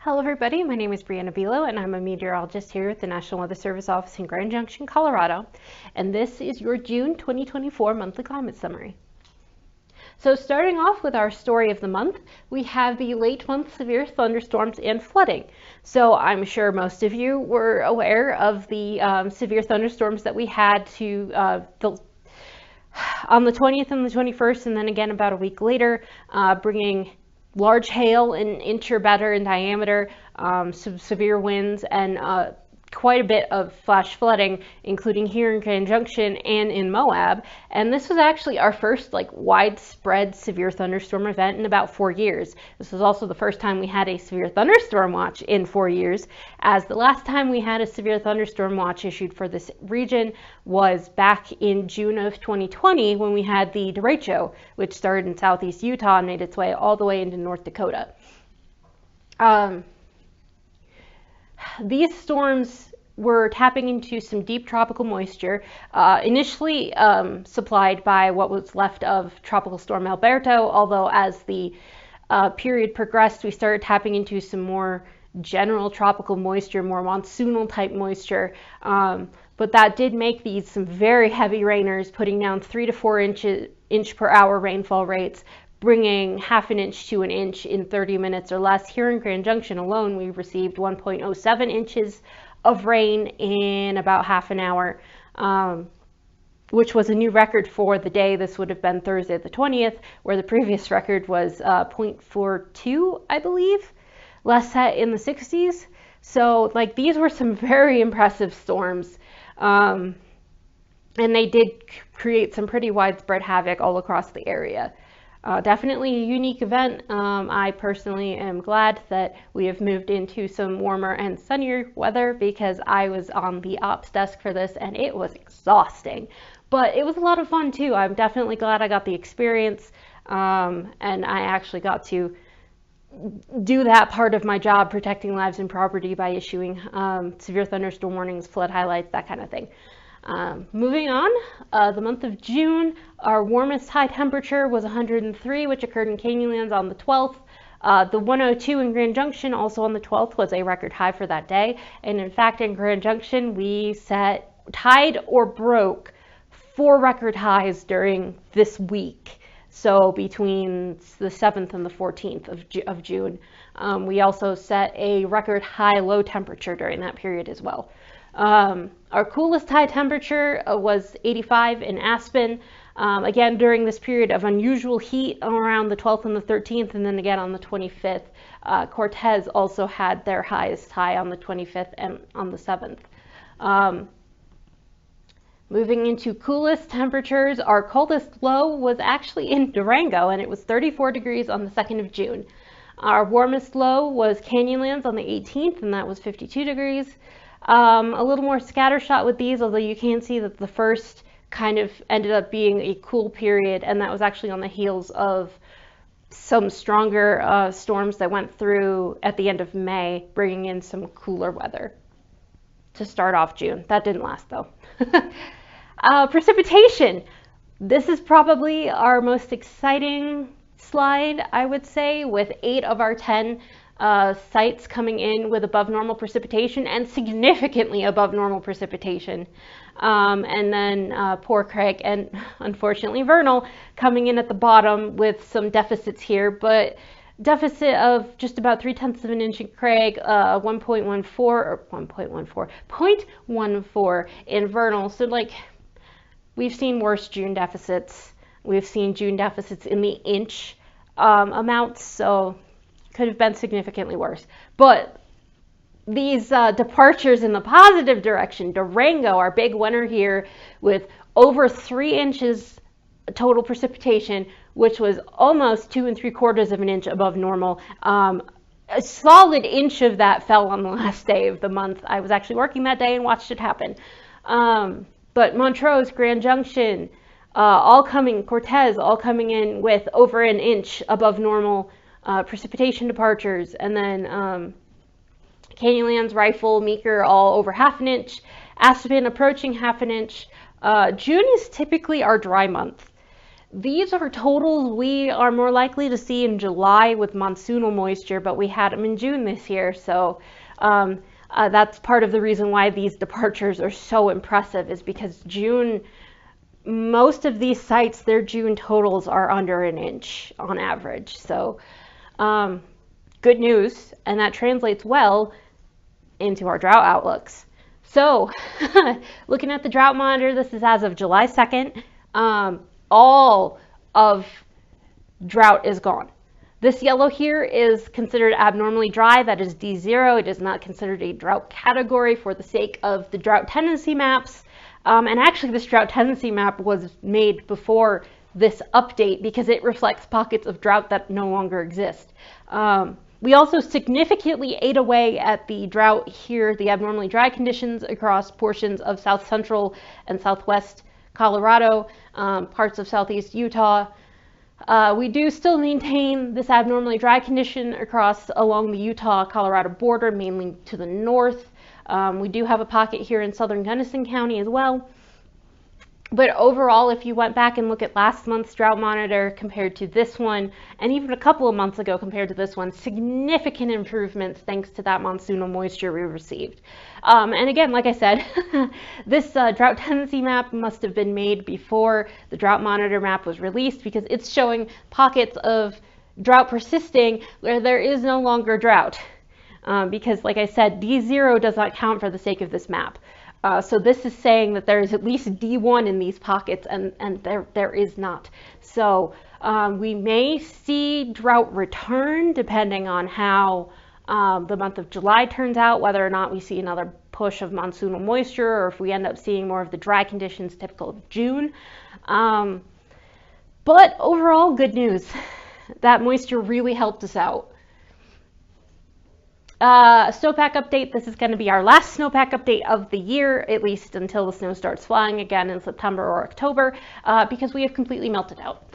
Hello everybody, my name is Brianna Bilo and I'm a meteorologist here at the National Weather Service office in Grand Junction, Colorado. And this is your June 2024 monthly climate summary. So starting off with our story of the month, we have the late month severe thunderstorms and flooding. So I'm sure most of you were aware of the severe thunderstorms that we had on the 20th and the 21st, and then again about a week later, bringing large hail, an inch or better in diameter, some severe winds, and quite a bit of flash flooding, including here in Grand Junction and in Moab. And this was actually our first widespread severe thunderstorm event in about 4 years. This was also the first time we had a severe thunderstorm watch in 4 years, as the last time we had a severe thunderstorm watch issued for this region was back in June of 2020 when we had the derecho, which started in southeast Utah and made its way all the way into North Dakota. These storms were tapping into some deep tropical moisture, initially supplied by what was left of Tropical Storm Alberto, although as the period progressed, we started tapping into some more general tropical moisture, more monsoonal type moisture. But that did make these some very heavy rainers, putting down 3 to 4 inch per hour rainfall rates, bringing half an inch to an inch in 30 minutes or less. Here in Grand Junction alone, we received 1.07 inches of rain in about half an hour, which was a new record for the day. This would have been Thursday the 20th, where the previous record was 0.42, I believe, last set in the 60s. So these were some very impressive storms. And they did create some pretty widespread havoc all across the area. Definitely a unique event. I personally am glad that we have moved into some warmer and sunnier weather, because I was on the ops desk for this and it was exhausting. But it was a lot of fun too. I'm definitely glad I got the experience, and I actually got to do that part of my job, protecting lives and property, by issuing severe thunderstorm warnings, flood highlights, that kind of thing. Moving on, the month of June, our warmest high temperature was 103, which occurred in Canyonlands on the 12th. The 102 in Grand Junction, also on the 12th, was a record high for that day. And in fact, in Grand Junction, we tied or broke 4 record highs during this week. So between the 7th and the 14th of June, we also set a record high low temperature during that period as well. Our coolest high temperature was 85 in Aspen, again during this period of unusual heat around the 12th and the 13th, and then again on the 25th. Cortez also had their highest high on the 25th and on the 7th. Moving into coolest temperatures, our coldest low was actually in Durango, and it was 34 degrees on the 2nd of June. Our warmest low was Canyonlands on the 18th, and that was 52 degrees. A little more scattershot with these, although you can see that the first kind of ended up being a cool period, and that was actually on the heels of some stronger storms that went through at the end of May, bringing in some cooler weather to start off June. That didn't last though. Precipitation. This is probably our most exciting slide, I would say, with 8 of our 10 sites coming in with above normal precipitation, and significantly above normal precipitation. And then Poor Craig and unfortunately Vernal coming in at the bottom with some deficits here, but deficit of just about 0.3 of an inch in Craig, 0.14 in Vernal. So we've seen worse June deficits. We've seen June deficits in the inch amounts, so could have been significantly worse. But these departures in the positive direction, Durango, our big winner here, with over 3 inches total precipitation, which was almost 2 3/4 of an inch above normal. A solid inch of that fell on the last day of the month. I was actually working that day and watched it happen. But Montrose, Grand Junction, Cortez, all coming in with over an inch above normal precipitation departures, and then Canyonlands, Rifle, Meeker, all over half an inch. Aspen approaching half an inch. June is typically our dry month. these are totals we are more likely to see in July with monsoonal moisture, but we had them in June this year. So that's part of the reason why these departures are so impressive, is because June, most of these sites, their June totals are under an inch on average. So good news, and that translates well into our drought outlooks. So looking at the drought monitor, this is as of July 2nd. All of drought is gone. This yellow here is considered abnormally dry. That is D0. It is not considered a drought category for the sake of the drought tendency maps. And actually, this drought tendency map was made before this update because it reflects pockets of drought that no longer exist. We also significantly ate away at the drought here, the abnormally dry conditions across portions of south central and southwest Colorado, parts of southeast Utah. We do still maintain this abnormally dry condition along the Utah-Colorado border, mainly to the north. We do have a pocket here in southern Gunnison County as well. But overall, if you went back and look at last month's drought monitor compared to this one, and even a couple of months ago compared to this one, significant improvements thanks to that monsoonal moisture we received. And again, like I said, this drought tendency map must have been made before the drought monitor map was released, because it's showing pockets of drought persisting where there is no longer drought. Because like I said, D0 does not count for the sake of this map. So this is saying that there is at least D1 in these pockets, and there is not. So we may see drought return depending on how the month of July turns out, whether or not we see another push of monsoonal moisture, or if we end up seeing more of the dry conditions typical of June. But overall, good news. That moisture really helped us out. Snowpack update. This is going to be our last snowpack update of the year, at least until the snow starts flying again in September or October, because we have completely melted out.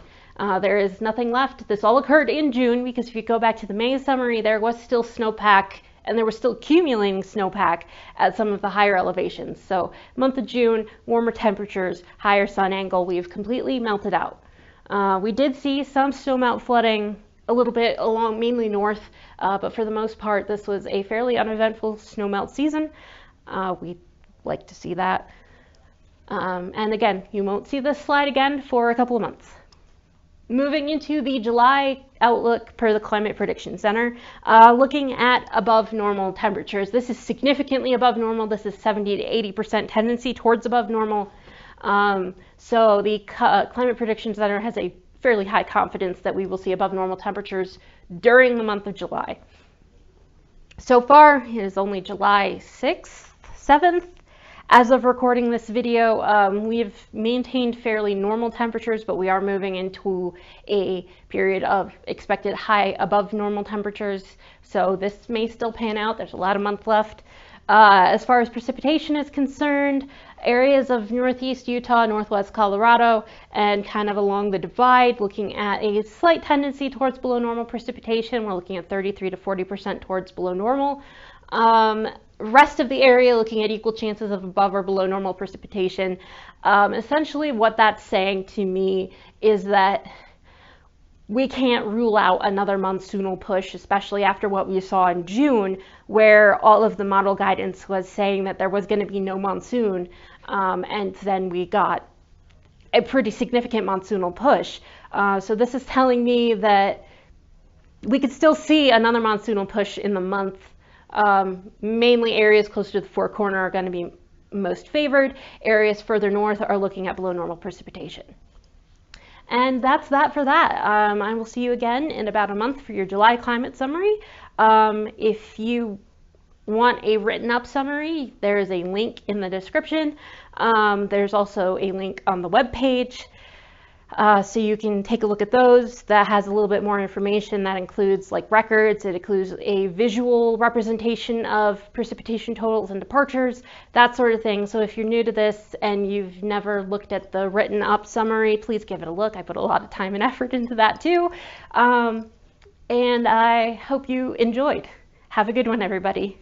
There is nothing left. This all occurred in June, because if you go back to the May summary, there was still snowpack, and there was still accumulating snowpack at some of the higher elevations. So month of June, warmer temperatures, higher sun angle, we've completely melted out. We did see some snowmelt flooding a little bit along mainly north, but for the most part, this was a fairly uneventful snowmelt season. We like to see that. And again, you won't see this slide again for a couple of months. Moving into the July outlook per the Climate Prediction Center, looking at above normal temperatures. This is significantly above normal. This is 70 to 80% tendency towards above normal. So the Climate Prediction Center has a fairly high confidence that we will see above normal temperatures during the month of July. So far, it is only July 6th, 7th. As of recording this video, we've maintained fairly normal temperatures, but we are moving into a period of expected high above normal temperatures. So this may still pan out. There's a lot of month left. As far as precipitation is concerned, areas of northeast Utah, northwest Colorado, and kind of along the divide, looking at a slight tendency towards below normal precipitation. We're looking at 33 to 40% towards below normal. Rest of the area looking at equal chances of above or below normal precipitation. Essentially what that's saying to me is that we can't rule out another monsoonal push, especially after what we saw in June, where all of the model guidance was saying that there was going to be no monsoon, and then we got a pretty significant monsoonal push. So this is telling me that we could still see another monsoonal push in the month. Mainly areas closer to the Four Corner are going to be most favored. Areas further north are looking at below normal precipitation. And that's that for that. I will see you again in about a month for your July climate summary. If you want a written up summary, there is a link in the description. There's also a link on the web page. So you can take a look at those. That has a little bit more information. That includes like records. It includes a visual representation of precipitation totals and departures, that sort of thing. So if you're new to this and you've never looked at the written up summary, please give it a look. I put a lot of time and effort into that too. And I hope you enjoyed. Have a good one, everybody.